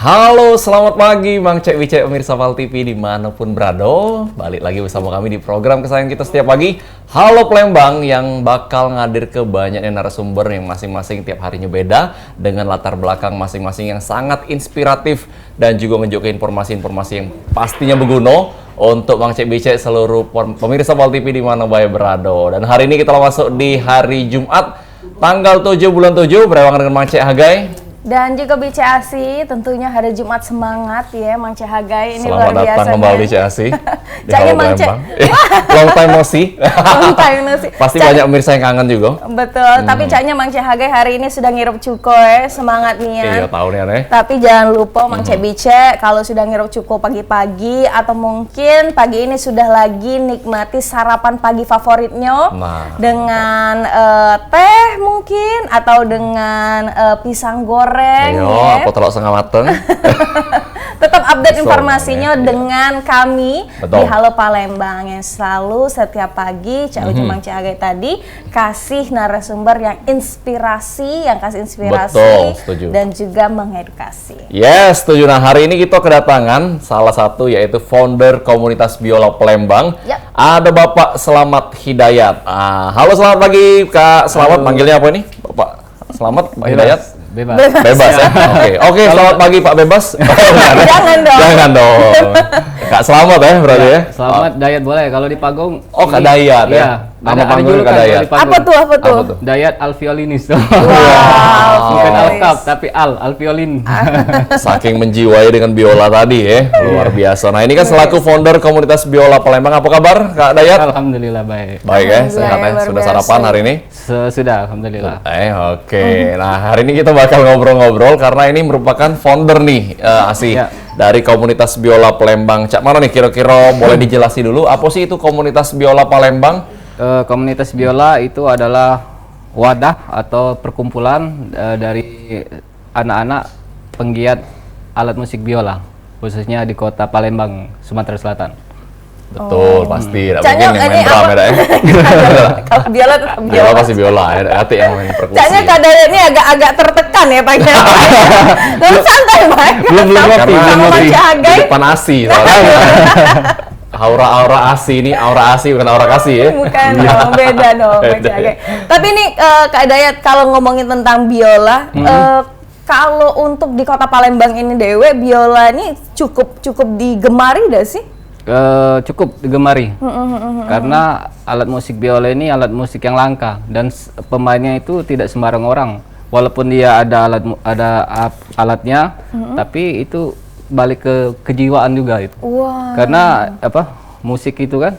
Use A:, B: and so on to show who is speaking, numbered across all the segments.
A: Halo, selamat pagi Bang Cek Wicek pemirsa Val TV dimanapun berada. Balik lagi bersama kami di program kesayangan kita setiap pagi, Halo Palembang, yang bakal ngadir ke banyak narasumber yang masing-masing tiap harinya beda dengan latar belakang masing-masing yang sangat inspiratif dan juga menunjukkan informasi-informasi yang pastinya berguna untuk Bang Cek Wicek seluruh pemirsa Val TV di mana baik berada. Dan hari ini kita masuk di hari Jumat tanggal 7 bulan 7 berewangan dengan Bang Cek Hagai
B: dan juga BCAC, tentunya hari Jumat semangat ya Mang Cek Hagai. Ini
A: selamat
B: luar biasa.
A: datang kembali BCAC di Halo
B: Mang Cek.
A: Long time no see.
B: Long time no see.
A: Pasti banyak pemirsa yang kangen juga.
B: Betul, tapi Caknya Mang Cek Hagai hari ini sudah ngirup cuko ya, semangat nih ya.
A: Iya, tahu nih aneh.
B: Tapi jangan lupa Mang Cek Wicek, kalau sudah ngirup cuko pagi-pagi atau mungkin pagi ini sudah lagi nikmati sarapan pagi favoritnya dengan teh mungkin atau dengan pisang goreng.
A: Ayo, apa telur setengah mateng.
B: Tetap update informasinya dengan kami
A: Betul.
B: di Halo Palembang yang selalu setiap pagi Cak Ucu Mang Cek Hagai tadi kasih narasumber yang inspirasi,
A: Betul, setuju.
B: dan juga mengedukasi.
A: Yes, setuju. Nah, hari ini kita kedatangan salah satu yaitu founder komunitas biola Palembang.
B: Yap.
A: Ada Bapak Selamat Hidayat. Halo, selamat pagi Kak Selamat. Manggilnya apa ini? Bapak Selamat, Pak Hidayat? Bebas ya? Oke, selamat pagi Pak Bebas.
B: Jangan dong.
A: Jangan dong. Kak Selamat ya berarti ya?
C: Selamat Dayat boleh, kalau di panggung.
A: Oh, Kak Dayat ya?
C: Iya.
A: Nama panggungnya Kak Dayat.
B: Apa tuh?
C: Dayat Alviolinis.
B: Wow.
C: Bukan Alkap, tapi Alviolin.
A: Saking menjiwai dengan biola tadi ya, luar biasa. Nah, ini kan selaku founder komunitas biola Palembang, apa kabar Kak Dayat?
C: Alhamdulillah baik.
A: Baik ya, sehat ya.
B: Luar
A: Sudah
B: biasa.
A: sarapan hari ini?
C: Sudah, alhamdulillah.
A: Oke. Nah, hari ini kita bakal ngobrol-ngobrol karena ini merupakan founder nih, Asih,
C: Ya.
A: dari komunitas biola Palembang. Cak mana nih kira-kira boleh dijelasin dulu, apa sih itu komunitas biola Palembang?
C: Komunitas biola itu adalah wadah atau perkumpulan dari anak-anak penggiat alat musik biola, khususnya di kota Palembang, Sumatera Selatan.
A: Betul, pasti. Tidak
B: Caknya
A: mungkin yang main
B: ini
A: drum
B: apa?
A: ya, ya.
B: Kalau biola tetap
A: Biola pasti biola, ya. Hati yang main perkusi.
B: Caknya kadang ini agak tertekan ya Pak. Tapi santai Pak.
C: Belum ngopi, belum
B: Sama
C: ngopi.
B: Mang Cek Hagai.
A: Di depan ASI soalnya. Aura-aura ASI ini, aura ASI bukan aura kasih ya.
B: Bukan dong, beda dong Mang Cek Hagai. Tapi ini Kak Dayat, kalau ngomongin tentang biola, kalau untuk di kota Palembang ini dewe, biola ini cukup digemari dah sih?
C: Cukup digemari karena alat musik biola ini alat musik yang langka dan pemainnya itu tidak sembarang orang, walaupun dia ada alatnya, tapi itu balik ke kejiwaan juga itu.
B: Wah.
C: Karena musik itu kan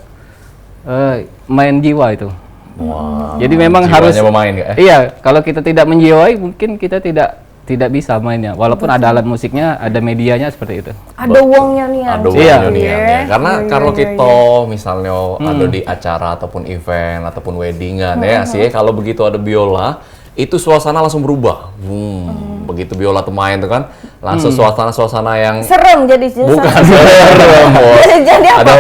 C: main jiwa itu. Jadi memang
A: Jiwanya
C: harus
A: pemain nggak ya?
C: Iya, kalau kita tidak menjiwai mungkin kita tidak bisa mainnya, walaupun ada alat musiknya, ada medianya seperti itu.
B: Ada uangnya nih.
A: Ada
C: Iya.
A: uniannya. Karena
B: Iya,
A: kalau
B: iya,
A: kita misalnya ada di acara ataupun event ataupun weddingan ya sih, kalau begitu ada biola, itu suasana langsung berubah. Begitu biola tuh main tuh kan, langsung suasana yang
B: Serem jadi
A: bukan serem, Bos.
B: Jadi apa?
A: Ada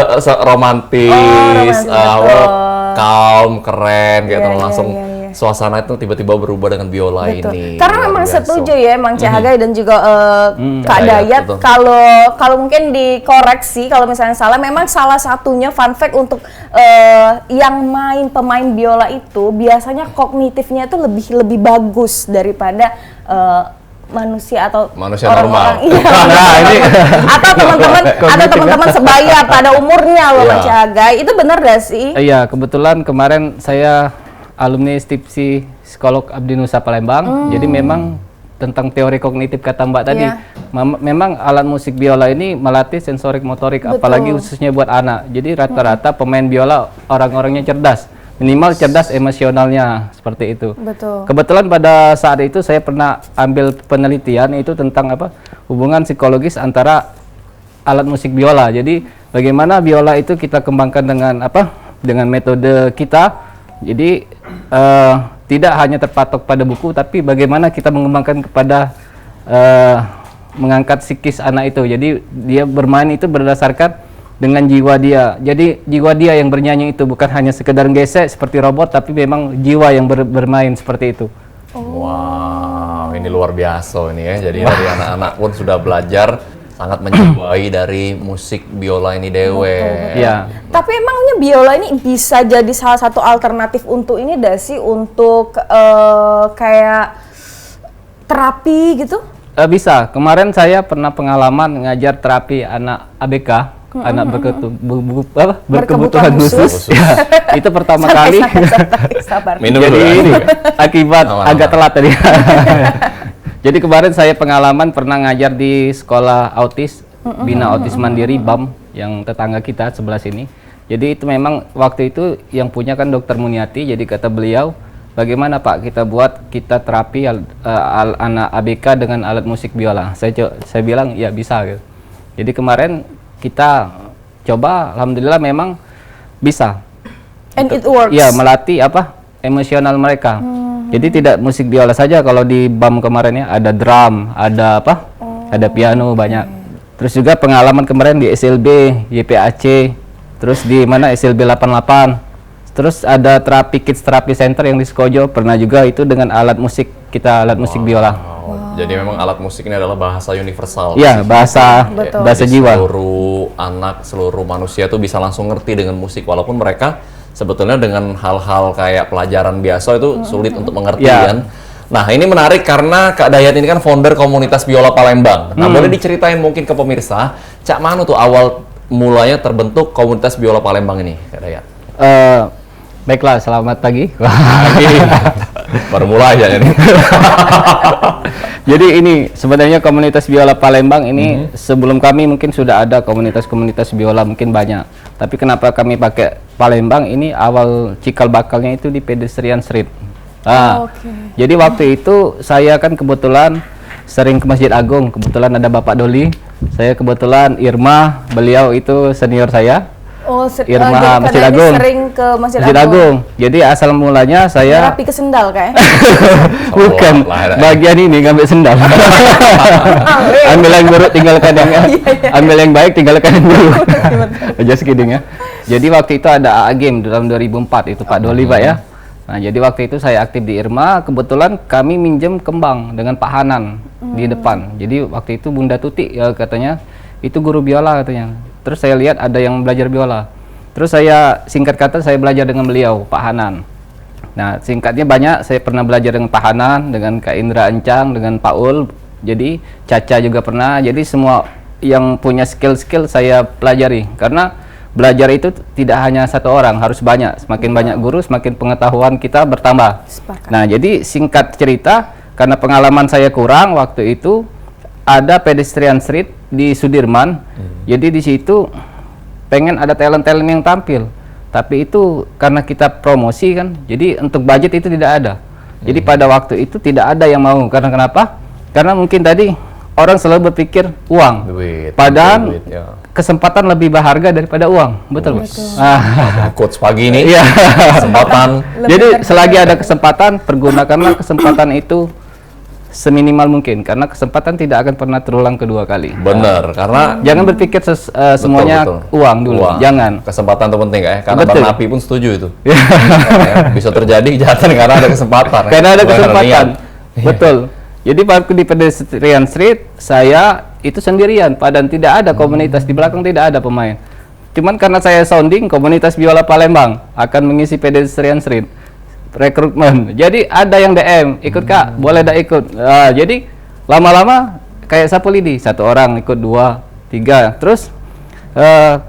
A: romantis,
B: betul.
A: calm, keren kayak
B: Iya,
A: gitu. Langsung
B: iya.
A: suasana itu tiba-tiba berubah dengan biola
B: Betul.
A: ini.
B: Karena
A: Luar
B: memang
A: biasa.
B: setuju ya Mang Cek Hagai dan juga Kak
A: Dayat,
B: Dayat,
A: betul.
B: kalau mungkin dikoreksi kalau misalnya salah, memang salah satunya fun fact untuk yang pemain biola itu biasanya kognitifnya itu lebih bagus daripada manusia atau
A: Manusia
B: orang-orang.
A: normal.
B: Iya.
C: Nah, ini
B: atau teman-teman sebaya pada umurnya loh
A: Iya.
B: Mang Cek Hagai. Itu benar gak sih?
C: Iya, kebetulan kemarin saya alumni Stipsi Psikolog Abdi Nusa Palembang. Jadi memang tentang teori kognitif kata Mbak tadi,
B: Iya.
C: memang alat musik biola ini melatih sensorik motorik,
B: Betul.
C: apalagi khususnya buat anak. Jadi rata-rata pemain biola orang-orangnya cerdas, minimal cerdas emosionalnya, seperti itu.
B: Betul.
C: Kebetulan pada saat itu saya pernah ambil penelitian itu tentang hubungan psikologis antara alat musik biola. Jadi bagaimana biola itu kita kembangkan dengan metode kita. Jadi tidak hanya terpatok pada buku, tapi bagaimana kita mengembangkan kepada mengangkat psikis anak itu. Jadi dia bermain itu berdasarkan dengan jiwa dia. Jadi jiwa dia yang bernyanyi itu bukan hanya sekedar gesek seperti robot, tapi memang jiwa yang bermain seperti itu.
A: Wow, Wah, ini luar biasa ini ya. Jadi dari anak-anak pun sudah belajar sangat menjiwai dari musik biola ini dewe.
C: Iya.
B: Tapi emangnya biola ini bisa jadi salah satu alternatif untuk ini dah sih, untuk kayak terapi gitu?
C: Bisa. Kemarin saya pernah pengalaman ngajar terapi anak ABK, anak berkebutuhan khusus. Ya, itu pertama kali.
B: Sabar.
A: Minum
C: Jadi
A: dulu ya.
C: ini akibat
A: Aman,
C: agak
A: aman.
C: telat tadi. Jadi kemarin saya pengalaman pernah ngajar di sekolah autis, Bina Autis Mandiri BAM yang tetangga kita sebelah sini. Jadi itu memang waktu itu yang punya kan Dokter Muniati. Jadi kata beliau, bagaimana Pak kita terapi anak ABK dengan alat musik biola. Saya bilang ya bisa gitu. Jadi kemarin kita coba, alhamdulillah memang bisa.
B: And it works.
C: Ya, melatih emosional mereka. Jadi tidak musik biola saja, kalau di BAM kemarin ya ada drum, ada ada piano banyak. Terus juga pengalaman kemarin di SLB, YPAC, terus di mana SLB 88. Terus ada Kids Therapy Center yang di Skojo, pernah juga itu dengan alat musik musik biola.
A: Jadi memang alat musik ini adalah bahasa universal.
C: Iya, bahasa
A: Jadi
C: jiwa.
A: Seluruh anak, seluruh manusia tuh bisa langsung ngerti dengan musik, walaupun mereka sebetulnya dengan hal-hal kayak pelajaran biasa itu sulit untuk mengerti kan. Nah, ini menarik karena Kak Dayat ini kan founder komunitas biola Palembang. Nah, boleh diceritain mungkin ke pemirsa, Cak mana tuh awal mulanya terbentuk komunitas biola Palembang ini, Kak Dayat?
C: Baiklah, selamat pagi.
A: Baru mulai aja ini.
C: Jadi ini sebenarnya komunitas biola Palembang ini sebelum kami mungkin sudah ada komunitas-komunitas biola mungkin banyak. Tapi kenapa kami pakai Palembang ini awal cikal bakalnya itu di Pedestrian Street. Jadi waktu itu saya kan kebetulan sering ke Masjid Agung. Kebetulan ada Bapak Doli. Saya kebetulan Irma, beliau itu senior saya. Irma Masjid Agung.
B: Sering ke Masjid
C: Agung. Jadi asal mulanya saya
B: terapi ke sendal kayak.
C: bukan bagian ini ngambil sendal. Ambil yang buruk tinggalkan yang ambil yang baik tinggalkan yang buruk. Just kidding ya. Jadi waktu itu ada AA Game tahun 2004 itu Pak Doli Pak ya. Nah, jadi waktu itu saya aktif di Irma, kebetulan kami minjem kembang dengan Pak Hanan di depan. Jadi waktu itu Bunda Tuti ya katanya itu guru biola katanya. Terus saya lihat ada yang belajar biola. Terus saya singkat kata saya belajar dengan beliau, Pak Hanan. Nah, singkatnya banyak, saya pernah belajar dengan Pak Hanan, dengan Kak Indra Encang, dengan Pak Ul. Jadi Caca juga pernah. Jadi semua yang punya skill-skill saya pelajari. Karena belajar itu tidak hanya satu orang, harus banyak. Semakin banyak guru, semakin pengetahuan kita bertambah. Nah, jadi singkat cerita, karena pengalaman saya kurang waktu itu, ada Pedestrian Street di Sudirman. Jadi di situ pengen ada talent-talent yang tampil. Tapi itu karena kita promosi kan, jadi untuk budget itu tidak ada. Jadi pada waktu itu tidak ada yang mau. Karena kenapa? Karena mungkin tadi orang selalu berpikir uang. Padahal kesempatan lebih berharga daripada uang. Betul.
A: Coach pagi ini.
C: Iya.
A: Kesempatan.
C: Jadi selagi ada kesempatan, pergunakanlah kesempatan itu seminimal mungkin, karena kesempatan tidak akan pernah terulang kedua kali.
A: Bener, karena
C: jangan berpikir semuanya uang dulu. Jangan.
A: Kesempatan itu penting ya, karena
C: Betul.
A: Bang Napi pun setuju itu. Ya, bisa terjadi kejahatan karena ada kesempatan.
C: Karena ada kesempatan.
A: Iya.
C: Betul. Jadi waktu di Pedestrian Street, saya itu sendirian, padahal tidak ada komunitas, di belakang tidak ada pemain. Cuman karena saya sounding, komunitas biola Palembang akan mengisi Pedestrian Street. Rekrutmen. Jadi ada yang DM, ikut Kak, boleh dah ikut. Jadi lama-lama kayak sapu lidi, satu orang ikut, 2, 3. Terus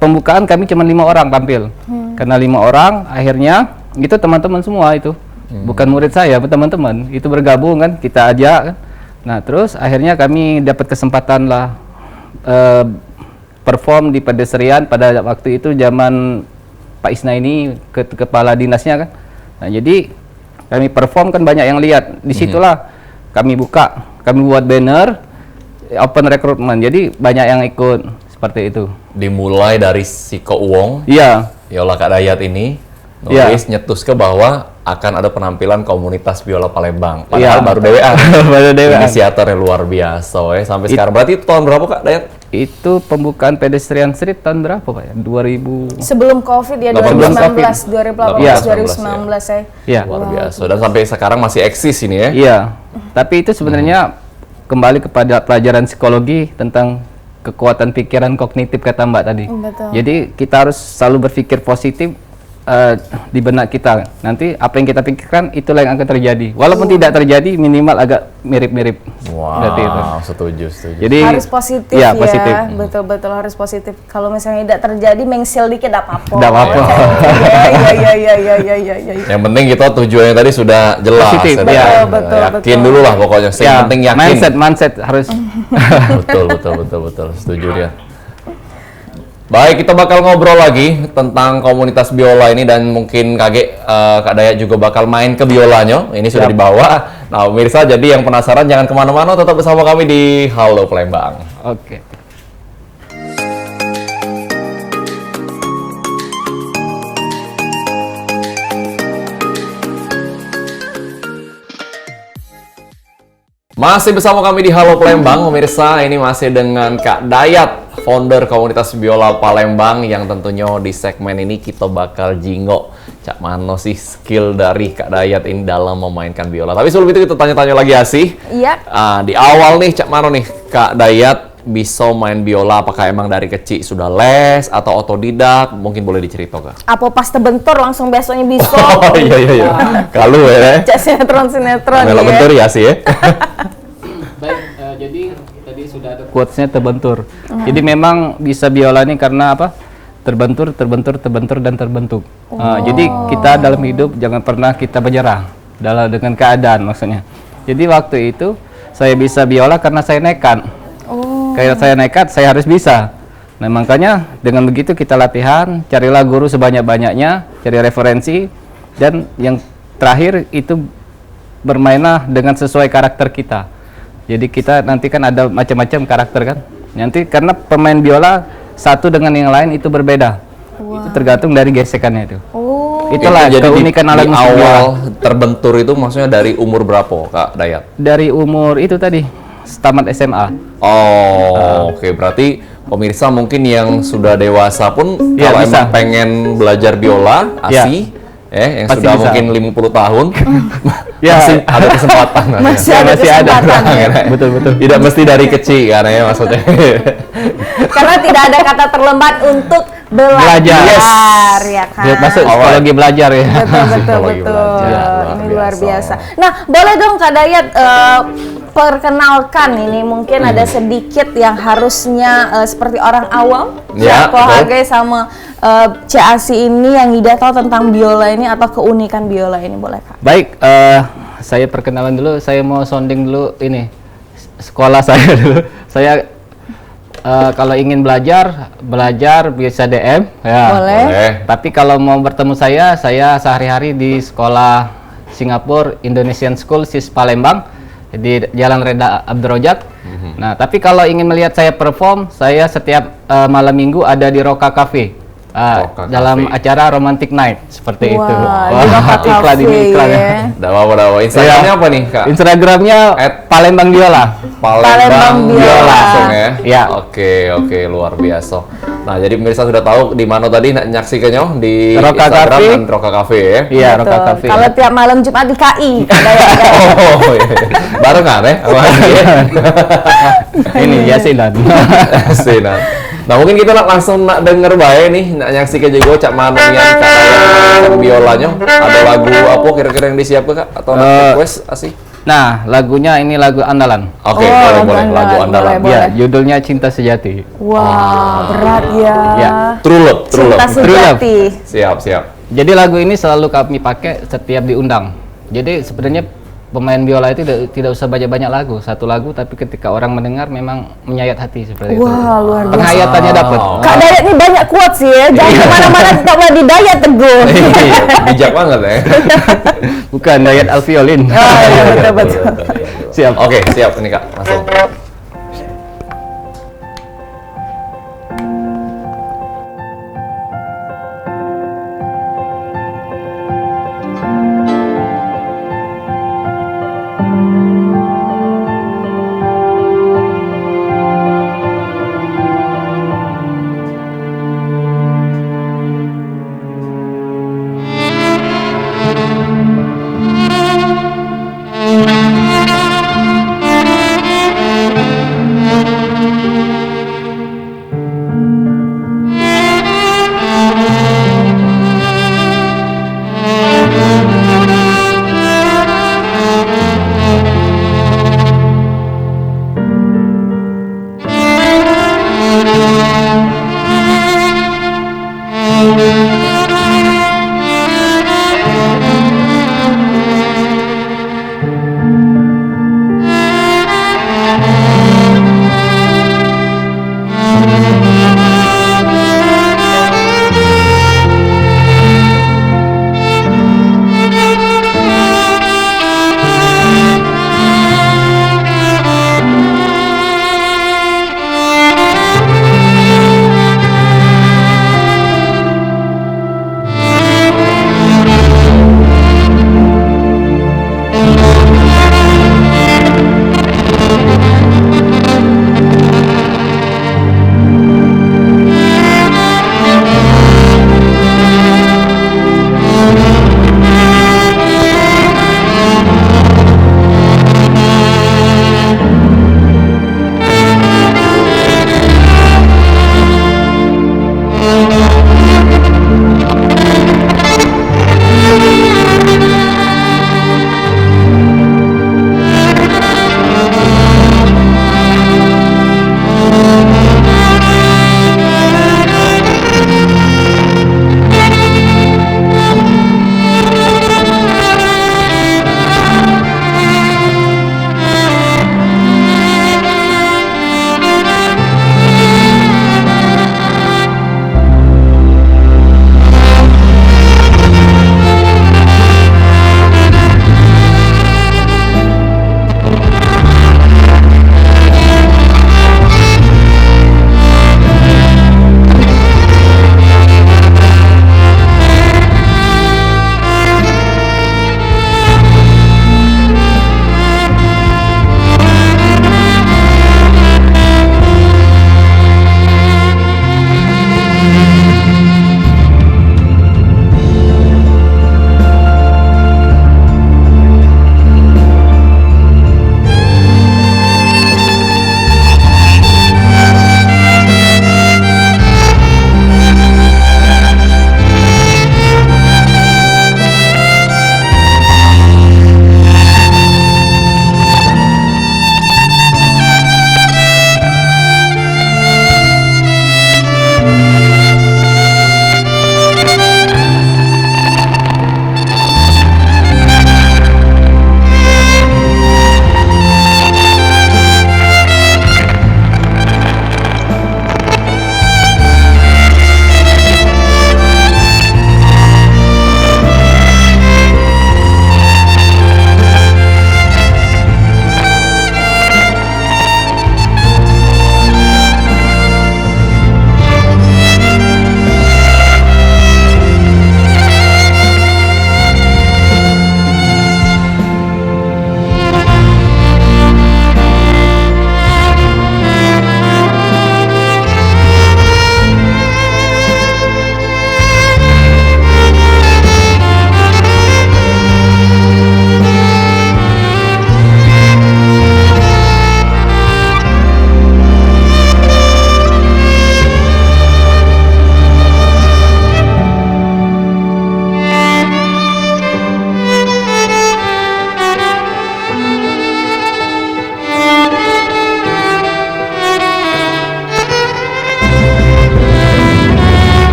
C: pembukaan kami cuma 5 orang tampil. Karena 5 orang, akhirnya itu teman-teman semua itu. Bukan murid saya, teman-teman. Itu bergabung kan, kita ajak kan. Nah, terus akhirnya kami dapat kesempatan lah perform di Pedestrian pada waktu itu zaman Pak Isna ini kepala dinasnya kan. Nah, jadi kami perform kan banyak yang lihat. Disitulah kami buka, kami buat banner, open recruitment. Jadi banyak yang ikut seperti itu.
A: Dimulai dari si Ko Uwong.
C: Iya.
A: Biola Kak Dayat ini nulis nyetus ke bahwa akan ada penampilan komunitas biola Palembang. Padahal baru DWA.
C: Baru DWA.
A: Inisiatornya luar biasa ya sampai sekarang. Berarti itu tahun berapa Kak Dayat?
C: Itu pembukaan pedestrian street tahun berapa Pak ya? 2000.
B: Sebelum COVID ya, 2019, 2019 ya.
C: Iya.
A: Luar biasa. Dan sampai sekarang masih eksis ini ya.
C: Iya. Tapi itu sebenarnya kembali kepada pelajaran psikologi tentang kekuatan pikiran kognitif kata Mbak tadi.
B: Betul.
C: Jadi kita harus selalu berpikir positif di benak kita. Nanti apa yang kita pikirkan itulah yang akan terjadi. Walaupun tidak terjadi, minimal agak mirip-mirip. Berarti itu.
A: Wow, setuju.
C: Jadi
B: Harus positif
C: ya.
B: ya.
C: Positif.
B: Betul-betul harus positif. Kalau misalnya tidak terjadi, mengsil dikit tidak apa-apa.
C: Tidak apa-apa.
B: Iya.
A: Yang penting kita tujuannya tadi sudah jelas.
C: Positif,
A: ya.
B: betul,
A: Yakin dulu lah pokoknya. Yang penting yakin.
C: Mindset harus.
A: betul. Setuju dia. Baik, kita bakal ngobrol lagi tentang komunitas biola ini dan mungkin Kak Dayat juga bakal main ke biolanya. Ini sudah dibawa. Nah, pemirsa, jadi yang penasaran jangan kemana-mana, tetap bersama kami di Halo Palembang.
C: Oke.
A: Masih bersama kami di Halo Palembang, pemirsa. Ini masih dengan Kak Dayat, founder komunitas biola Palembang, yang tentunya di segmen ini kita bakal jinggo cak mano sih skill dari Kak Dayat ini dalam memainkan biola. Tapi sebelum itu kita tanya-tanya lagi Asih.
B: Iya.
A: Di awal nih cak mano nih Kak Dayat bisa main biola, apakah emang dari kecil sudah les atau otodidak? Mungkin boleh diceritakan.
B: Apa pas terbentur langsung besoknya bisa?
A: Oh iya. Kalau ya.
B: Cak sinetron
A: Melo
B: ya.
A: bentur ya sih ya.
C: Baik, jadi tadi sudah ada quotes-nya terbentur. Jadi memang bisa biola ini karena apa? Terbentur, dan terbentuk. Jadi kita dalam hidup jangan pernah kita menyerah dengan keadaan maksudnya. Jadi waktu itu saya bisa biola karena saya nekat. Kayak saya nekat, saya harus bisa. Nah makanya dengan begitu kita latihan, carilah guru sebanyak-banyaknya, cari referensi, dan yang terakhir itu bermainlah dengan sesuai karakter kita. Jadi kita nanti kan ada macam-macam karakter kan. Nanti karena pemain biola satu dengan yang lain itu berbeda. Itu tergantung dari gesekannya itu. Itulah
A: Jadi
C: keunikan alat
A: di
C: musik biola.
A: awal terbentur itu maksudnya dari umur berapa Kak Dayat?
C: Dari umur itu tadi tamat SMA.
A: Oke. Berarti pemirsa mungkin yang sudah dewasa pun
C: Ya,
A: kalau
C: bisa.
A: emang pengen belajar biola, Asih, yang
C: Pasti
A: sudah
C: bisa.
A: mungkin 50 tahun,
C: Ya.
A: masih ada kesempatan.
B: Masih ada kesempatan.
C: Betul.
A: Tidak mesti dari kecil karena ya maksudnya.
B: Karena tidak ada kata terlambat untuk belajar.
C: Yes.
B: Ya kan?
C: Masuk psikologi belajar ya.
A: Psikologi
B: Betul.
A: belajar,
B: Ini luar biasa.
A: biasa.
B: Nah, boleh dong Kak Dayat perkenalkan ini mungkin ada sedikit yang harusnya seperti orang awam,
A: Ya,
B: Ko
A: betul.
B: Hagai sama CAC ini yang tidak tahu tentang biola ini atau keunikan biola ini, boleh Kak?
C: Baik, saya perkenalan dulu. Saya mau sounding dulu ini sekolah saya dulu. Saya kalau ingin belajar bisa DM ya.
B: Boleh.
C: Tapi kalau mau bertemu saya sehari-hari di sekolah Singapura Indonesian School SIS Palembang di Jalan Reda Abdurrojak. Nah, tapi kalau ingin melihat saya perform, saya setiap malam minggu ada di Roka Cafe.
A: Roka
C: Dalam
A: Cafe.
C: acara Romantic Night seperti itu.
B: Di Roka
C: Iklan ini
B: Cafe,
C: iklan.
B: ya.
A: Dawa. Instagramnya apa nih Kak?
C: Instagramnya Palembang Biola.
B: Palembang Biola.
A: langsung ya.
C: Ya.
A: Oke, luar biasa. Nah, jadi pemirsa sudah tahu di mana tadi nyaksikannya di
C: Roka
A: Instagram
C: Cafe.
A: dan Roka Cafe ya.
C: Iya,
B: Betul.
C: Roka Cafe.
B: Kalau tiap malam Jumat di KI, Kak Dayat.
A: Oh, iya. Barengan ya?
C: Ini Yasinan.
A: Sinan. Nah, mungkin kita langsung denger bae nih, nyaksikan juga cak mana yang Kak biolanya. Ada lagu apa kira-kira yang disiapkan Kak? Atau request Asih?
C: Nah, lagunya ini lagu andalan.
A: Oke,
B: Oh,
A: boleh. Lagu andalan.
B: boleh.
C: Ya, judulnya Cinta Sejati.
B: Wah, berat ya.
C: Ya.
A: True Love.
B: Cinta sejati.
A: Siap.
C: Jadi lagu ini selalu kami pakai setiap diundang. Jadi sebenarnya pemain biola itu tidak usah banyak-banyak lagu, satu lagu, tapi ketika orang mendengar memang menyayat hati seperti itu.
B: Wah, luar biasa.
C: Penghayatannya dapat.
B: Kak Dayat ini banyak kuat sih ya. Jangan kemana-mana kita boleh di Dayat teguh.
A: Iya, bijak banget ya.
C: Bukan Dayat Alviolin.
B: Oh iya, betul.
C: Siap.
A: Oke, siap ini Kak, langsung.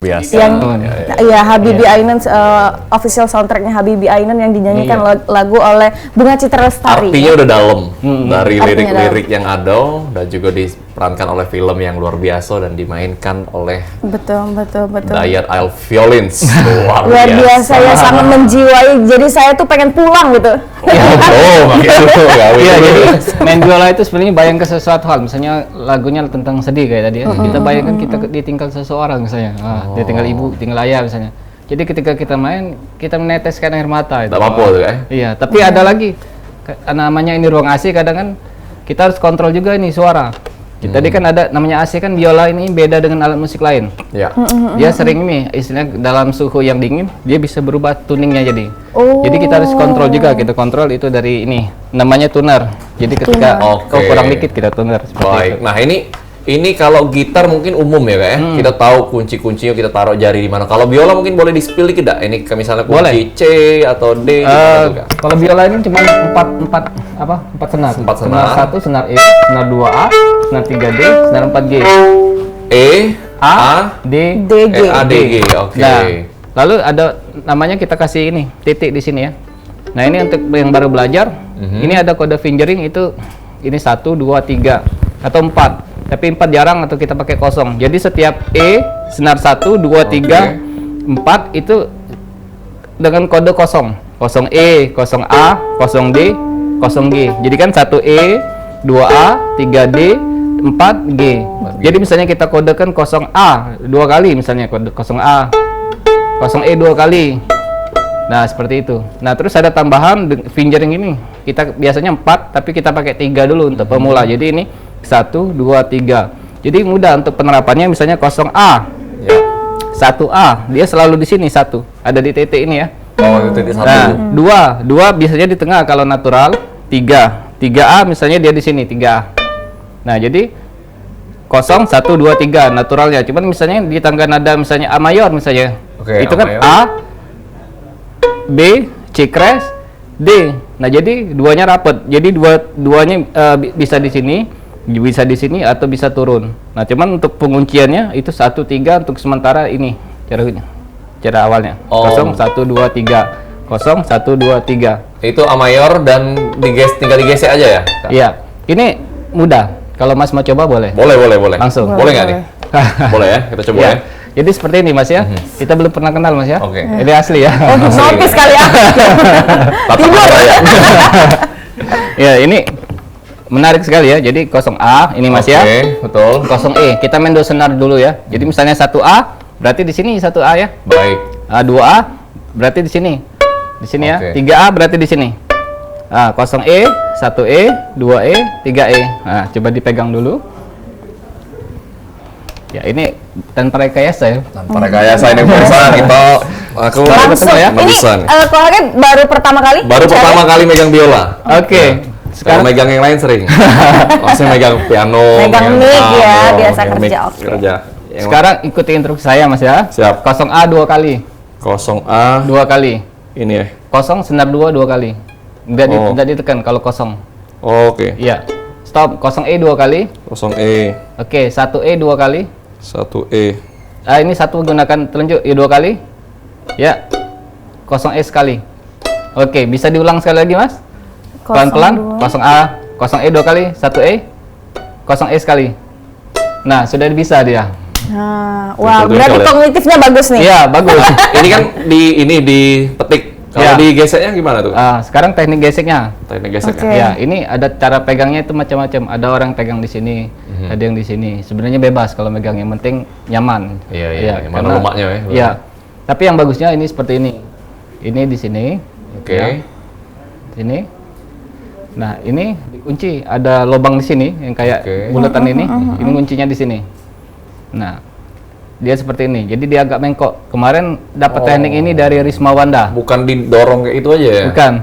A: Biasa.
B: Yang
A: Ya.
B: Habibie Ainun, official soundtracknya Habibie Ainun yang dinyanyikan lagu oleh Bunga Citra Lestari.
A: Artinya udah dalam dari
B: Artinya
A: lirik-lirik yang ada dan juga diperankan oleh film yang luar biasa dan dimainkan oleh
B: Betul.
A: Dayat Al Violins.
B: Luar biasa ya, sangat menjiwai. Jadi saya tuh pengen pulang gitu.
C: Iya, jadi main biola itu sebenarnya bayang ke sesuatu hal. Misalnya lagunya tentang sedih kayak tadi ya. Kita bayangkan kita ditinggal seseorang misalnya. Dia tinggal ibu, tinggal ayah misalnya. Jadi ketika kita main, kita meneteskan air mata.
A: Tidak apa-apa tuh ya.
C: Iya, tapi ada lagi namanya ini ruang AC, kadang kan kita harus kontrol juga ini suara. Tadi kan ada namanya AC, kan biola ini beda dengan alat musik lain.
A: Ya.
C: Dia sering ini istilahnya dalam suhu yang dingin dia bisa berubah tuningnya jadi. Jadi kita harus kontrol juga, kita kontrol itu dari ini namanya tuner. Jadi ketika kurang dikit kita tuner.
A: Baik. Nah, ini kalau gitar mungkin umum ya, Kak ya. Kita tahu kunci-kuncinya, kita taruh jari di mana. Kalau biola mungkin boleh di-spill dikit enggak? Ini misalnya kunci C atau D gitu, Kak.
C: Kalau biola ini cuma 4 senar.
A: 4 senar.
C: Senar 1, senar E, senar 2A, senar 3D, senar 4G.
A: E, A,
C: D,
B: DG.
A: A, D, G. Oke.
C: Nah, lalu ada namanya kita kasih ini titik di sini ya. Nah, ini untuk yang baru belajar, ini ada kode fingering itu ini 1, 2, 3 atau 4. Tapi 4 jarang atau kita pakai kosong. Jadi setiap E, senar 1, 2, 3, 4 itu dengan kode kosong. 0 E, 0 A, 0 D, 0 G. Jadi kan 1 E, 2 A, 3 D, 4 G. Jadi misalnya kita kodekan 0 A 2 kali, misalnya kode 0 A, 0 E 2 kali. Nah, seperti itu. Nah, terus ada tambahan fingering ini. Kita biasanya 4, tapi kita pakai 3 dulu untuk pemula. Jadi ini 1, 2, 3. Jadi mudah untuk penerapannya, misalnya 0A.
A: Ya.
C: 1A, dia selalu di sini 1. Ada di titik ini ya.
A: Oh, titik 1.
C: Nah, 2 biasanya di tengah kalau natural. 3A misalnya dia di sini 3A. Nah, jadi 0, 1, 2, 3 naturalnya. Cuman misalnya di tangga nada misalnya A mayor misalnya.
A: Oke,
C: itu
A: A
C: kan
A: mayor.
C: A, B, C crash, D. Nah, jadi duanya rapet. Jadi duanya bisa di sini, bisa di sini atau bisa turun. Nah, cuman untuk pengunciannya itu 1, 3 untuk sementara ini cara awalnya. 0, 1, 2, 3. 0, 1, 2, 3.
A: Itu A mayor dan tinggal digesek aja ya, Kak?
C: Iya. Ini mudah. Kalau Mas mau coba boleh.
A: Boleh.
C: Langsung.
A: Boleh nggak nih? Boleh ya, kita coba ya.
C: Jadi seperti ini Mas ya. Kita belum pernah kenal Mas ya.
A: Oke.
C: Ini asli ya.
B: Notis kali ya.
A: Tidur ya.
C: Ya, ini menarik sekali ya. Jadi 0A ini Mas ya.
A: Oke, betul.
C: 0E. Kita main do senar dulu ya. Jadi misalnya 1A berarti di sini 1A ya.
A: Baik.
C: 2A berarti di sini. Di sini ya.
A: Oke.
C: 3A berarti di sini. 0E, 1E, 2E, 3E. Nah, coba dipegang dulu. Ya, ini tanpa rekayasa ya.
A: Tanpa rekayasa ini pemirsa, kita aku
C: Langsung ya.
B: Ini
A: bisa nih.
B: keluarga baru pertama kali?
A: Baru
B: cewek?
A: pertama kali megang biola.
C: Oke.
A: Kalau
C: Sekarang
A: megang yang lain sering. Maksudnya megang piano,
B: Megang mic
A: drum,
B: ya, biasa
A: megang
B: kerja,
A: mic,
B: oke.
A: kerja.
C: sekarang ikuti instruksi saya Mas ya.
A: Siap.
C: 0A 2 kali.
A: 0A
C: 2 kali.
A: ini ya.
C: 0 senar 2 kali. Enggak ditekan kalau 0.
A: Oke.
C: Iya. Stop. 0E 2 kali.
A: 0E,
C: Oke, 1E 2 kali.
A: 1E.
C: Ini satu gunakan telunjuk ya 2 kali. Ya. 0E sekali. Oke, bisa diulang sekali lagi Mas? Pelan-pelan. 0A, 0E 2 kali, 1E, 0E sekali. Nah, sudah bisa dia.
B: Nah, wah,
A: Betul,
B: berarti
A: betul, ya.
B: kognitifnya bagus nih.
C: Iya, bagus.
A: Ini kan dipetik. Kalau
C: Ya.
A: digeseknya gimana tuh?
C: Sekarang teknik geseknya.
A: Teknik geseknya.
B: Oke.
C: Ya, ini ada cara pegangnya itu macam-macam. Ada orang pegang di sini, ada yang di sini. Sebenarnya bebas kalau megang, yang penting nyaman.
A: Iya, mana lemaknya ya.
C: Iya. Tapi yang bagusnya ini seperti ini. Ini di sini.
A: Oke.
C: Ya. Sini. Nah, ini dikunci. Ada lubang di sini yang kayak
A: Oke.
C: bulatan ini. Ini kuncinya di sini. Nah, dia seperti ini. Jadi dia agak mengkok. Kemarin dapat teknik ini dari Risma Wanda.
A: Bukan didorong kayak itu aja ya?
C: Bukan.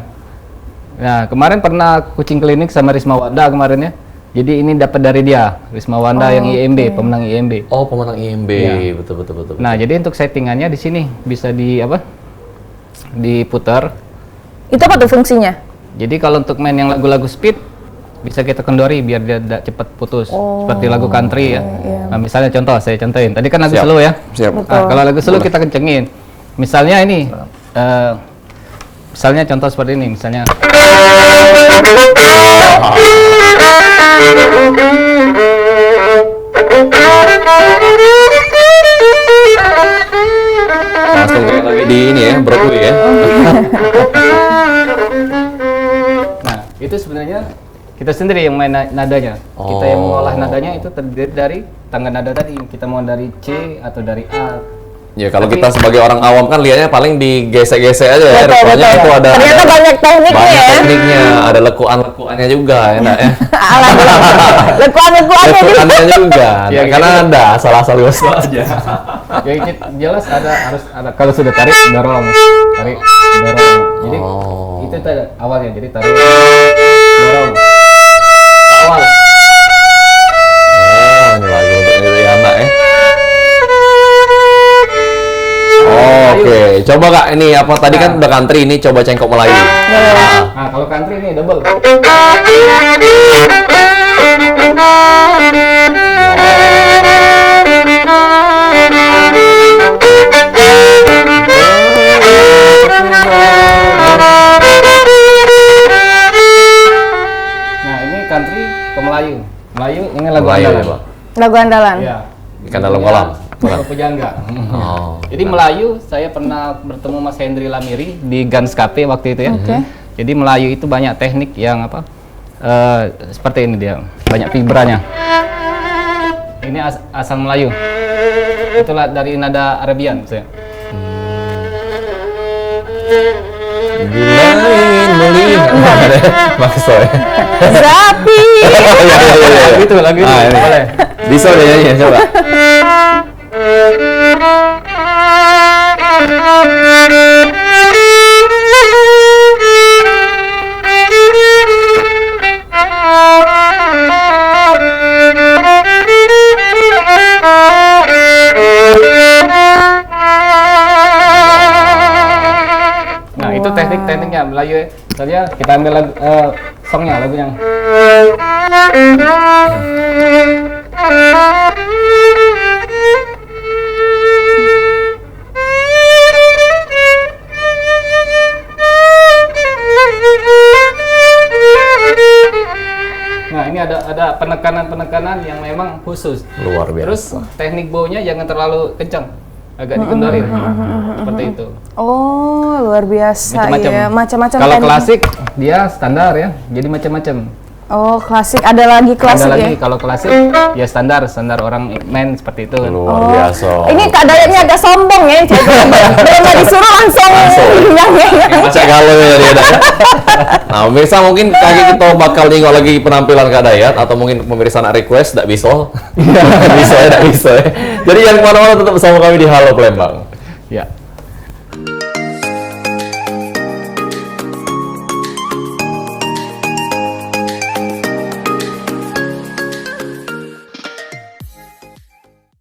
C: Nah, kemarin pernah coaching klinik sama Risma Wanda kemarin ya. Jadi ini dapat dari dia, Risma Wanda yang IMB, pemenang IMB.
A: Oh, pemenang IMB.
C: Iya.
A: Betul.
C: Nah, jadi untuk settingannya di sini bisa diputar.
B: Itu apa tuh fungsinya?
C: Jadi kalau untuk main yang lagu-lagu speed bisa kita kendori biar dia tidak cepat putus. Seperti lagu country ya. Nah, misalnya saya contohin. Tadi kan lagu
A: Siap.
C: slow ya.
A: Siap.
C: Nah, kalau lagu slow kita kencengin. Misalnya ini, misalnya contoh seperti ini, misalnya.
A: Langsung kayak lagi di ini ya, Broadway ya.
C: Nah, itu sebenarnya kita sendiri yang main nadanya. Kita yang mengolah nadanya itu terdiri dari tangga nada tadi. Kita mau dari C atau dari A.
A: Ya kalau kita sebagai orang awam kan lihatnya paling digesek-gesek aja ya.
B: Betul,
A: Rupanya
B: betul.
A: itu ada
B: Ternyata banyak tekniknya
A: banyak
B: ya.
A: tekniknya, ada lekuan-lekuannya juga enak ya.
B: Lekuan-lekuannya juga.
A: Lekuannya juga.
C: Ya,
A: Karena ada asal-asal aja.
C: Ya jelas harus ada. Kalau sudah tarik dorong. Jadi itu tadi awalnya. Jadi tarik dorong. Awal.
A: Ini lagu untuk anak ya. Oke, coba Kak, ini apa tadi kan udah country, ini coba cengkok Melayu.
C: Nah, kalau country ini double. Nah, ini country ke Melayu. Melayu ini lagu
A: Melayu
C: andalan.
A: ya, Pak.
B: Lagu andalan.
C: Iya.
A: Ikan dalam kolam. Bukan.
C: Pujangga.
A: Oh.
C: Jadi Melayu, saya pernah bertemu Mas Hendri Lamiri di Gans Cafe waktu itu ya.
B: Oke.
C: Jadi Melayu itu banyak teknik yang apa? Seperti ini dia, banyak vibranya. Ini asal Melayu. Itulah dari nada Arabian saya.
A: Bila ingin melihat Makso ya.
B: Zapi.
C: Gitu lagu itu.
A: Ah, ini.
C: Boleh.
A: Bisa udah nyanyi coba.
C: Nah, itu teknik-tekniknya Melayu ya. Misalnya kita ambil lagu, songnya, lagunya. Nah, ini ada penekanan-penekanan yang memang khusus.
A: Luar
C: Terus
A: biasa.
C: teknik bownya jangan terlalu kencang, agak dikendorin. Seperti itu.
B: Oh, luar biasa
C: Macam-macam.
B: ya. Macam-macam
C: Kalau
B: teknik.
C: klasik dia standar ya, jadi macam-macam.
B: Oh, klasik. Ada lagi klasik
C: Ada lagi
B: ya.
C: kalau klasik ya standar orang main seperti itu.
A: Luar biasa.
B: Ini Kak Dayatnya agak sombong ya, Cik. Belum disuruh langsung.
A: Macam kalau ya dia ada. Nah, pemirsa mungkin kaki kita bakal nengok lagi penampilan Kak Dayat atau mungkin pemirsa nak request tidak bisa. Bisa ya, tidak bisa ya. Jadi jangan kemana-mana, tetap bersama kami di Halo Palembang.
C: Ya.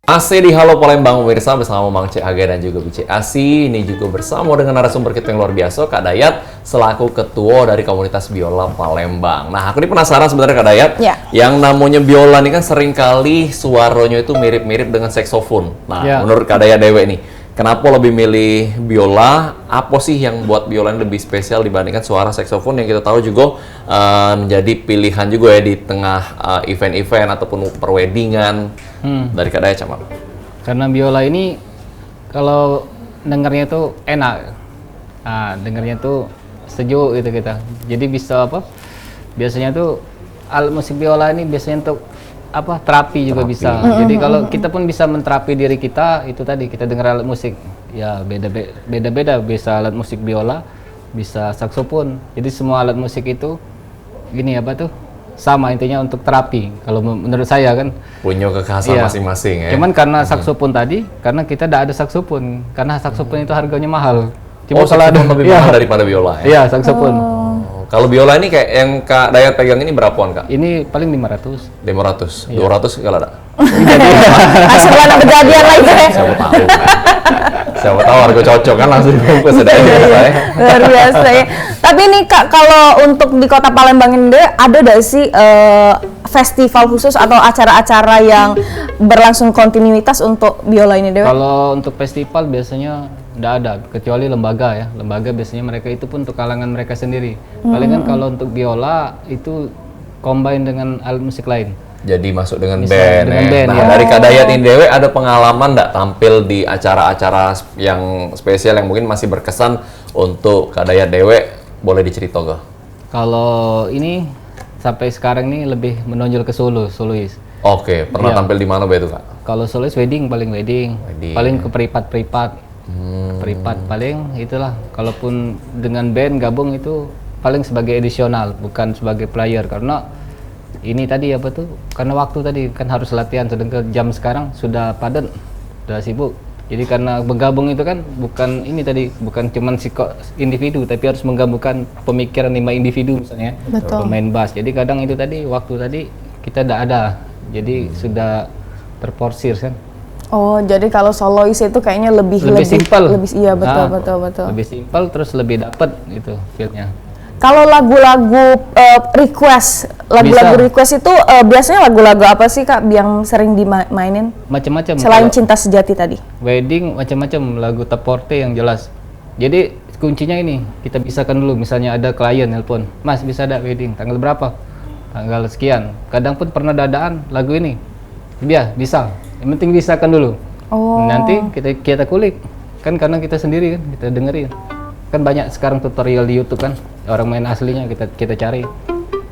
A: Masih di Halo Palembang pemirsa bersama Mang Cek Aga dan juga Bice Asi. Ini juga bersama dengan narasumber kita yang luar biasa, Kak Dayat selaku ketua dari komunitas biola Palembang. Nah, aku ini penasaran sebenarnya Kak Dayat,
B: Ya.
A: yang namanya biola ini kan seringkali suaranya itu mirip-mirip dengan saksofon. Nah,
C: Ya.
A: menurut Kak Dayat Dewe nih, kenapa lebih milih biola? Apa sih yang buat biola ini lebih spesial dibandingkan suara saksofon yang kita tahu juga menjadi pilihan juga ya di tengah event-event ataupun perweddingan dari Kak Dayat Camat?
C: Karena biola ini kalau dengarnya tuh enak. Nah, dengarnya tuh sejuk gitu kita. Jadi bisa apa? Biasanya tuh alat musik biola ini biasanya untuk apa? Terapi juga bisa. Jadi kalau kita pun bisa menterapi diri kita, itu tadi kita dengar alat musik. Ya beda-beda, bisa alat musik biola, bisa saksofon. Jadi semua alat musik itu gini apa tuh? Sama intinya untuk terapi. Kalau menurut saya kan
A: Punya kekhasan
C: iya.
A: masing-masing ya.
C: Cuman karena saksofon tadi, karena kita tidak ada saksofon, karena saksofon itu harganya mahal. Cuma kalau ada
A: saksofon lebih
C: iya,
A: mahal daripada biola ya?
C: iya saksofon.
A: Oh, kalau biola ini kayak yang Kak Dayat pegang ini berapaan Kak?
C: Ini paling 500.
A: 500,
C: Iya.
A: 200 kalau ada?
B: Asal anak kejadian lagi ya.
A: Saya mau tahu. Siapa tahu harga cocok kan langsung dibungkus sudah ya.
B: Luar biasa ya. Tapi nih Kak, kalau untuk di Kota Palembang ini ada nggak sih festival khusus atau acara-acara yang berlangsung kontinuitas untuk biola ini Dewe?
C: Kalau untuk festival biasanya nggak ada, kecuali lembaga ya. Lembaga biasanya mereka itu pun untuk kalangan mereka sendiri. Palingan kalau untuk biola itu combine dengan alat musik lain.
A: Jadi masuk dengan
C: Bisa
A: band,
C: dengan
A: ya.
C: band,
A: Nah,
C: ya.
A: dari Kak Dayat ini Dewe ada pengalaman nggak tampil di acara-acara yang spesial yang mungkin masih berkesan untuk Kak Dayat Dewe? Boleh dicerita gak?
C: Kalau ini sampai sekarang ini lebih menonjol ke solois.
A: Oke, pernah
C: Iya.
A: tampil di mana Be itu Kak?
C: Kalau solois wedding,
A: Wedding.
C: paling ke peripat, peripat paling itulah. Kalaupun dengan band gabung itu paling sebagai additional, bukan sebagai player karena ini tadi apa tuh? Karena waktu tadi kan harus latihan, sedangkan jam sekarang sudah padat, sudah sibuk. Jadi karena bergabung itu kan bukan ini tadi, bukan cuman individu, tapi harus menggabungkan pemikiran 5 individu misalnya.
B: Betul.
C: Pemain bass. Jadi kadang itu tadi waktu tadi kita tidak ada. Jadi sudah terporsir kan.
B: Oh, jadi kalau solois itu kayaknya lebih
C: Simpel.
B: Iya, betul,
C: Nah,
B: betul.
C: Lebih simpel terus lebih dapat gitu feel-nya.
B: Kalau lagu-lagu request, lagu-lagu
C: Bisa.
B: request itu biasanya lagu-lagu apa sih Kak yang sering dimainin?
C: Macam-macam.
B: Selain
C: Kalau
B: Cinta Sejati tadi.
C: wedding macam-macam lagu top 40 yang jelas. Jadi kuncinya ini, kita pisahkan dulu. Misalnya ada klien nelpon, "Mas, bisa ada wedding tanggal berapa?" Tanggal sekian. Kadang pun pernah dadaan lagu ini. Dia bisa. Yang penting pisahkan dulu.
B: Oh.
C: Nanti kita kulik. Kan karena kita sendiri kan, kita dengerin. Kan banyak sekarang tutorial di YouTube kan. Orang main aslinya kita cari.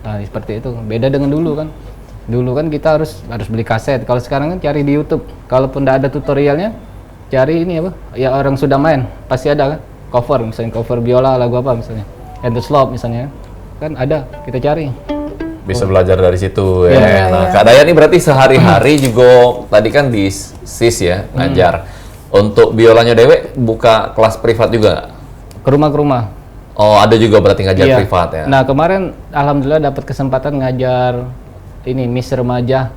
C: Nah, seperti itu. Beda dengan dulu kan. Dulu kan kita harus beli kaset. Kalau sekarang kan cari di YouTube. Kalaupun tidak ada tutorialnya, cari ini apa? Ya orang sudah main, pasti ada kan. Cover misalnya cover biola lagu apa misalnya. And the Slope misalnya. Kan ada, kita cari.
A: Bisa belajar dari situ ya.
C: Iya,
A: Nah, Kak Dayat ini berarti sehari-hari juga tadi kan di SIS ya ngajar. Untuk biolanya Dewe buka kelas privat juga nggak?
C: Ke rumah.
A: Oh, ada juga berarti ngajar
C: Iya.
A: privat ya.
C: Nah, kemarin alhamdulillah dapat kesempatan ngajar ini Miss Remaja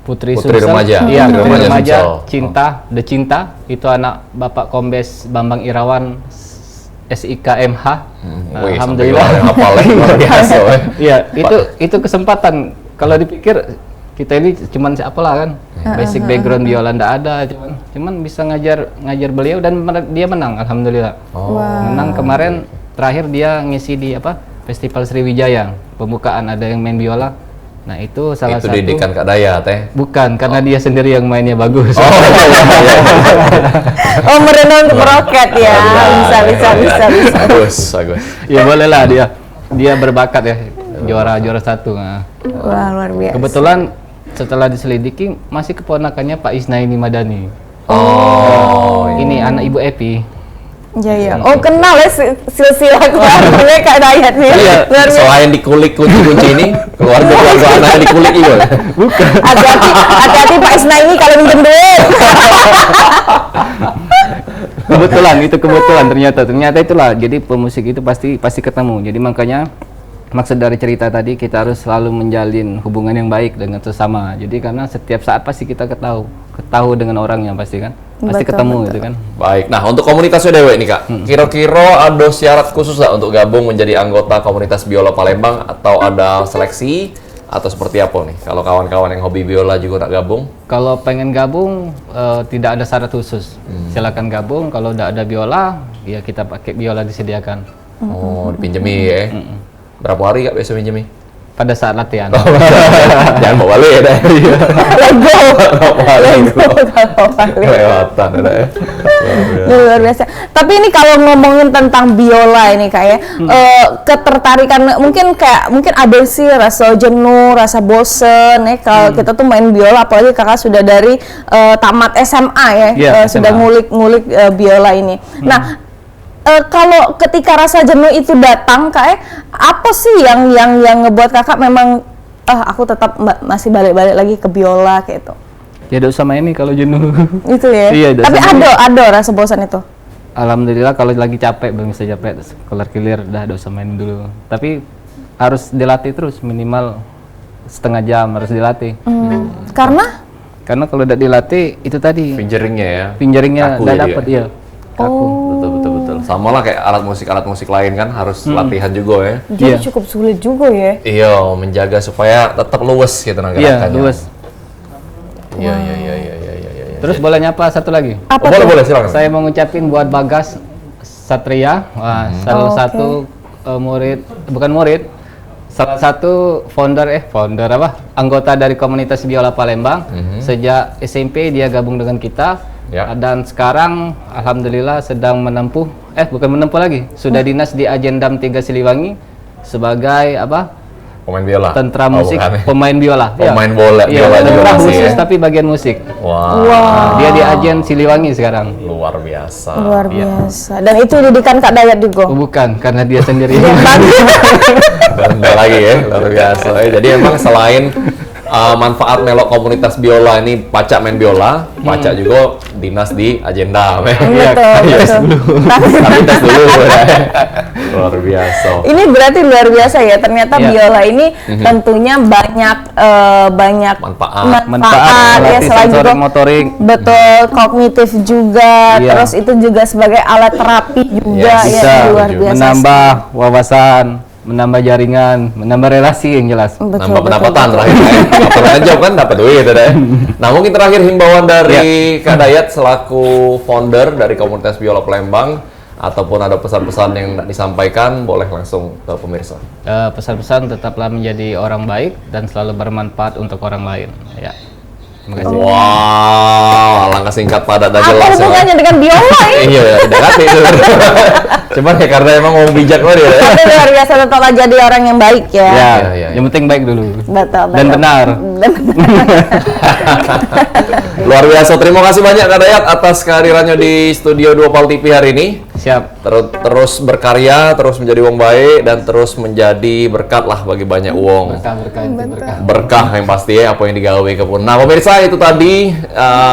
C: Putri
A: Putri
C: Sumsel.
A: Remaja.
C: Iya,
A: Putri
C: Putri
A: Remaja
C: Remaja
A: Sumsel.
C: Cinta, The Cinta. Itu anak Bapak Kombes Bambang Irawan SIKMH.
A: Wih,
C: Alhamdulillah.
A: sampai yang hafal ya, luar biasa. weh.
C: Iya, itu kesempatan. Kalau dipikir kita ini cuman siapa lah kan, basic background biola ndak ada, cuman bisa ngajar beliau dan dia menang, alhamdulillah. Menang kemarin terakhir dia ngisi di apa Festival Sriwijaya, pembukaan ada yang main biola. Nah itu salah
A: Itu
C: satu.
A: didikan Kak Dayat teh.
C: Bukan, karena dia sendiri yang mainnya bagus.
B: Oh, merenung untuk meroket ya. Bisa.
A: Bagus.
C: Ya boleh lah dia berbakat ya, juara satu. Nah.
B: Wah, luar biasa.
C: Kebetulan setelah diselidiki masih keponakannya Pak Isnaini Madani.
A: Oh,
C: Ini anak Ibu Epi.
B: Iya. Oh, kenal ya silsilah keluarganya Kak Dayat nih.
A: iya.
B: Luar biasa.
A: Selain dikulik kunci-kunci ini, keluarga anaknya dikulik juga.
B: Hati-hati Pak Isnaini kalau minjem duit.
C: Kebetulan ternyata itulah. Jadi pemusik itu pasti ketemu. Jadi makanya maksud dari cerita tadi kita harus selalu menjalin hubungan yang baik dengan sesama. Jadi karena setiap saat pasti kita ketahu dengan orangnya pasti kan. Pasti
B: Betul,
C: ketemu
B: betul.
C: gitu kan.
A: Baik, nah untuk komunitasnya Dewe nih Kak, kira-kira ada syarat khusus nggak untuk gabung menjadi anggota komunitas biola Palembang atau ada seleksi atau seperti apa nih? Kalau kawan-kawan yang hobi biola juga tak gabung?
C: Kalau pengen gabung tidak ada syarat khusus. Silakan gabung. Kalau tidak ada biola, ya kita pakai biola disediakan.
A: Oh, dipinjemi ya? Berapa hari Kak biasa pinjemi?
C: Pada saat latihan.
A: Jangan bawa balik ya dah.
B: Lego.
A: Kelewatan ada ya.
B: Luar biasa. Tapi ini kalau ngomongin tentang biola ini Kak ya, ketertarikan mungkin ada sih rasa jenuh, rasa bosen ya kalau kita tuh main biola, apalagi Kakak sudah dari tamat SMA ya,
C: Iya,
B: sudah
C: SMA.
B: ngulik biola ini. Nah, kalau ketika rasa jenuh itu datang Kak, apa sih yang ngebuat Kakak memang aku tetap masih balik-balik lagi ke biola kayak itu?
C: Ya tidak usah main nih kalau jenuh.
B: Itu ya.
C: Iya,
B: Tapi
C: dasarnya-
B: ada rasa bosan itu.
C: Alhamdulillah kalau lagi capek belum bisa capek kelar udah usah main dulu. Tapi harus dilatih terus minimal setengah jam harus dilatih.
B: Karena
C: Karena kalau tidak dilatih itu tadi
A: Fingeringnya ya.
C: fingeringnya
A: Kaku
C: tidak
A: ya
C: dapat
A: dia?
C: ya. Kaku.
A: Betul. Sama lah kayak alat musik lain kan harus latihan juga ya.
B: Jadi
C: Iya.
B: cukup sulit juga ya.
A: Iya, menjaga supaya tetap luwes gitu nah
C: Iya,
A: gerakannya.
C: luwes.
A: Iya.
C: Terus boleh nyapa satu lagi?
B: Apa
A: boleh
B: tuh?
A: boleh silakan.
C: Saya mau ngucapin buat Bagas Satria, wah, salah
B: Oh,
C: satu bukan murid, salah satu founder anggota dari komunitas biola Palembang. Sejak SMP dia gabung dengan kita,
A: Ya.
C: dan sekarang alhamdulillah sedang bukan menempuh lagi, sudah dinas di Ajendam 3 Siliwangi sebagai
A: Pemain biola.
C: tentara
A: Oh,
C: musik,
A: bukan ya?
C: pemain biola.
A: Pemain
C: Iya,
A: biola juga
C: tentara
A: masih
C: khusus
A: ya?
C: tapi bagian musik.
A: Wah,
C: Nah, dia di Ajen Siliwangi sekarang.
A: luar biasa.
B: Luar biasa. Dan itu didikan Kak Dayat juga.
C: Oh, bukan, karena dia sendiri.
A: Benda lagi ya, luar biasa. Jadi emang selain manfaat melok komunitas biola ini pacak main biola, pacak juga dinas di agenda.
B: Betul.
A: Tapi tes dulu ya. Luar biasa.
B: Ini berarti luar biasa ya. Ternyata
C: Iya.
B: biola ini tentunya banyak
A: Manfaat.
C: Manfaat,
B: ya,
C: melatih
B: selain
C: sensorik,
B: juga
C: motorik.
B: betul kognitif juga.
C: Iya.
B: Terus itu juga sebagai alat terapi juga
A: Yes,
B: ya.
C: Bisa
B: Luar biasa.
C: menambah wawasan, menambah jaringan, menambah relasi yang jelas.
B: Betul,
A: Nambah
B: betul,
A: pendapatan
B: betul.
A: terakhir kan. Apa aja kan dapat duit ya. Nah, mungkin terakhir himbauan dari Kak Dayat selaku founder dari komunitas biola Palembang ataupun ada pesan-pesan yang nak disampaikan boleh langsung ke pemirsa.
C: Pesan-pesan tetaplah menjadi orang baik dan selalu bermanfaat untuk orang lain. Ya. Terima kasih.
A: Wow, langkah singkat padat dan
B: Apa
A: jelas ya.
B: hubungannya dengan biola ini?
A: Iya, udah ngerti itu. Cuman ya karena emang ngomong bijak banget ya.
B: Tapi luar biasa, tetaplah jadi orang yang baik ya.
C: Ya,
A: Iya.
C: yang penting baik dulu.
B: Betul,
C: Dan benar.
A: Luar biasa. Terima kasih banyak Kak Dayat atas kehadirannya di Studio 2 Pal TV hari ini.
C: Siap.
A: Terus berkarya, terus menjadi wong baik dan terus menjadi berkat lah bagi banyak uang.
C: Berkah itu berkah.
A: Berkah yang pasti ya apa yang digawe kepun. Nah pemirsa itu tadi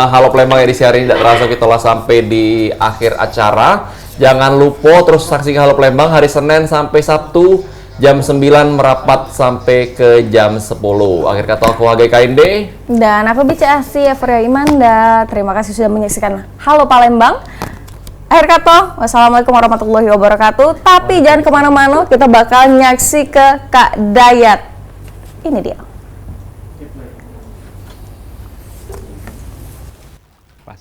A: Halo Palembang edisi hari ini tidak terasa kita lah sampai di akhir acara. Jangan lupa terus saksikan Halo Palembang hari Senin sampai Sabtu jam 9 merapat sampai ke jam 10. Akhir kata aku Hagai KND.
B: Dan aku bicara Everya Imanda. Terima kasih sudah menyaksikan Halo Palembang. Akhir kata, wassalamualaikum warahmatullahi wabarakatuh. Tapi jangan kemana-mana, kita bakal nyaksi ke Kak Dayat. Ini dia.
C: Pas.